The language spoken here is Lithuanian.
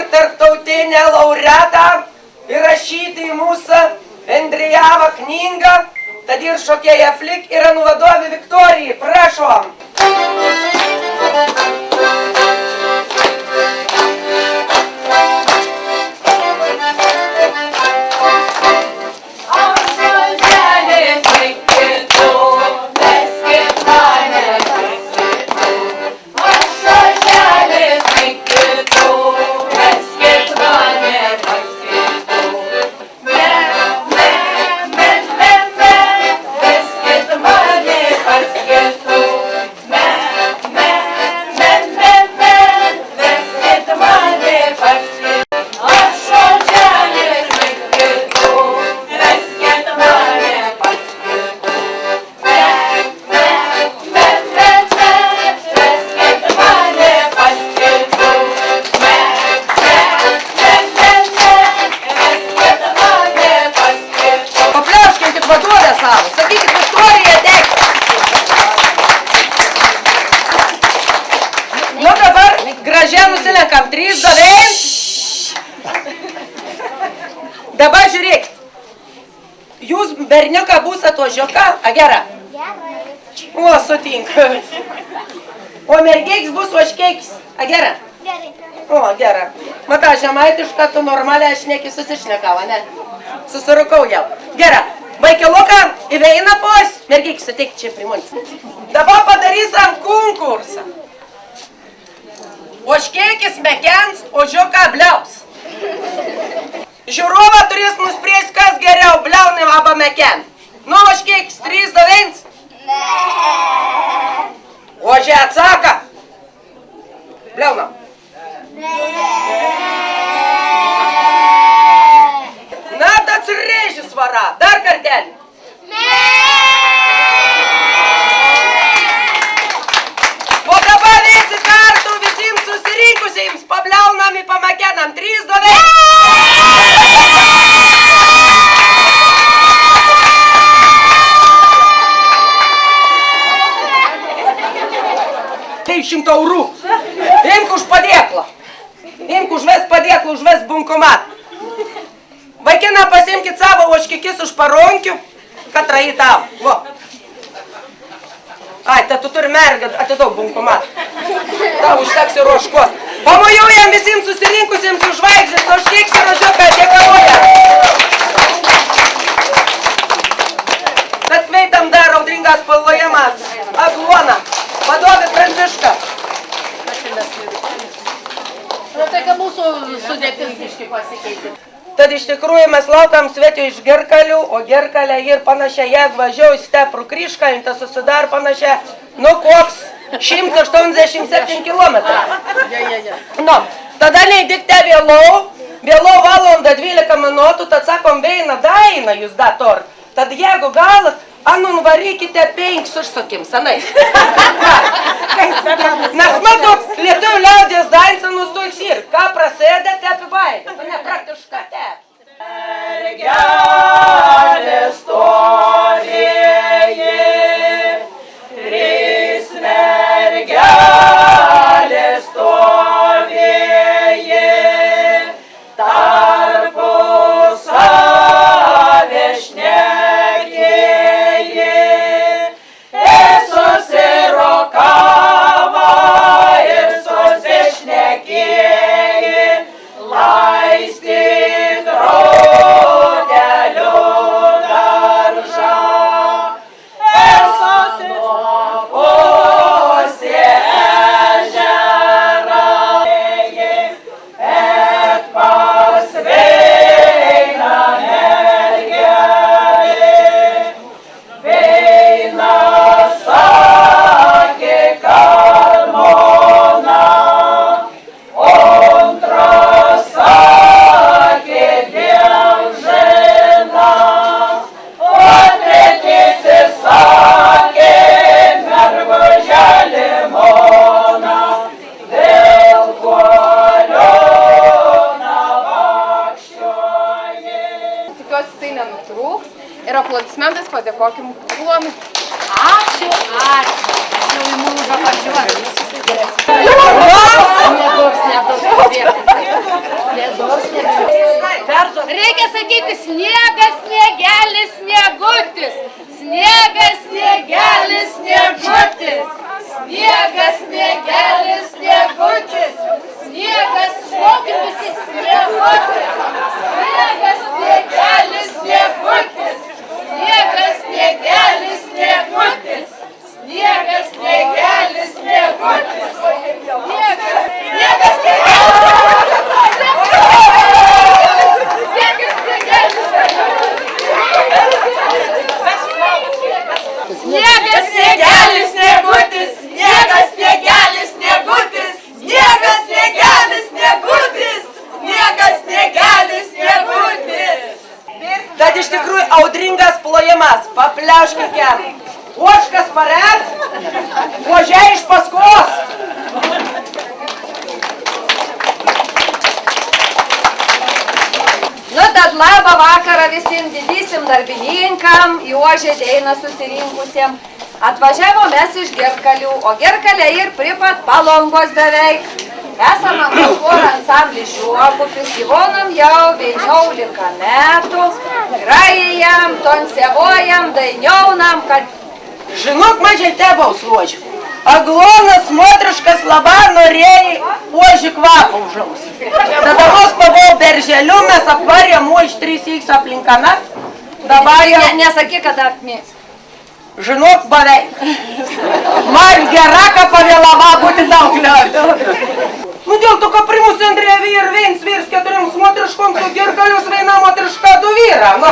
Tarptautinę laureatą įrašyti į mūsų Endrijavą knygą, tad ir šokėja Flik yra vadovė Viktorija. Prašom. Sakykit, Viktorija, dėk. Nu dabar gražiai nusilenkam. 3, 2, 1. Dabar žiūrėkit. Jūs berniuką būsat ožioka, a gera? O, sutinku. O mergėks bus ožkėkis, a gera? O, gera. Mata, žemaitišką tu normaliai šneki susišnekava, ne? Susirukau jau. Gera. Vaikiluką įveina pos, mergėk, suteik čia primontis. Dabar padarysam konkursą. Ožkėkis mekens, ožiuką bliaus. Žiūrovą turės nuspręsti, kas geriau, bliaunim arba meken. Nu, ožkėkis, 3, 2, 1. Ožė atsaka. Bliaunam. Na, tas režis vara. Dar kartelį. O dabar visi kartu visiems susirinkusiems pabliaunam į pamakenam. 3, 2, 1. 500 eurų. Imk už padėklą. Imk užves padėklą, užves bunkomat. Vaikina, pasimkit savo ožkikis už paronkių, kad raį tau. Vo. Ai, tai tu turi mergą, atidaug bunkomat. Tau užteks ir ožkos. Pamojuojam visiems susirinkusiems už žvaigždės, ožkiks ir ožiuką dėkauja. Tad kveitam dar audringas spalvojamas. Agluona, vadovė Pranciška. Nu, tai ką mūsų sudėtis biškai pasikeitė. Tad iš tikrųjų mes laukiam svečių iš Gerkalių, o Gerkalė ir panašiai, jeigu važiuoju Steprų kryžką, tai susidar panašiai, nu koks 187 kilometrų. Nu, tada neįdikte vėlau valandą 12 minutų, tad sakom, veina daina jūs da tort. Tad jeigu galat, anun varykite 5 užsakim, senai. Nes matot, lietuvių liaudės dainsenus duiks ir, ką prasėdėte apibaigę, tai ne praktiška te. Mergelė stovėji, 3 mergelė stovėji, tarpusavy šnekėji, susirokavo ir susišnekėji, laistyk raudeliu. jisai nenutrūks. Ir aplodismentais padėkokim Ilonai. Ačiū, ačiū. Jau į mūžą važiuoju. Reikia sakyti sniegas, sniegelis, sniegutis. Sniegas, sniegelis, sniegutis. Sniegas, sniegelis, sniegutis. Sniegas, šokit visi, sniegutis. Sniegas, sniegelis, sniegutis. Sniegas, sniegelis, sniegutis. Sniegas, sniegelis, sniegutis. Sniegas, sniegas, sniegelis, sniegutis. Sniegas, sniegelis, sniegutis. Sniegas, sniegelis, sniegutis. Sniegas, sniegelis, sniegutis. Tad iš tikrųjų audringas plojimas, papliauškikiam. Ožkas paret, ožiai iš paskos. Nu, tad labą vakarą visiems didysim darbininkam, į ožį deiną susirinkusiem. Atvažiavo mes iš Gerkalių, o Gerkalė ir pripat Palangos beveik. Esam ant kažkur ansamblį šiuokupis, gyvonam jau 19 metų, grajėjam, tonsevuojam, dainiaunam, kad... Žinok, mažiai tebaus ložiu. Aglonas motriškas labai norėjai ožį kvapą užaus. Tada mus pavau berželiu, mes apvarėm ožį 3x aplinkanas. Dabar jau... Nesakyk, kad apmės. Žinok, beveik. Man gera, ką pavėlava būti daug liūdų. Nu dėl to, kad primus Andrėja vyr viens vyrs keturiams motriškoms, o Gerkalius viena motriška du vyra. Nu.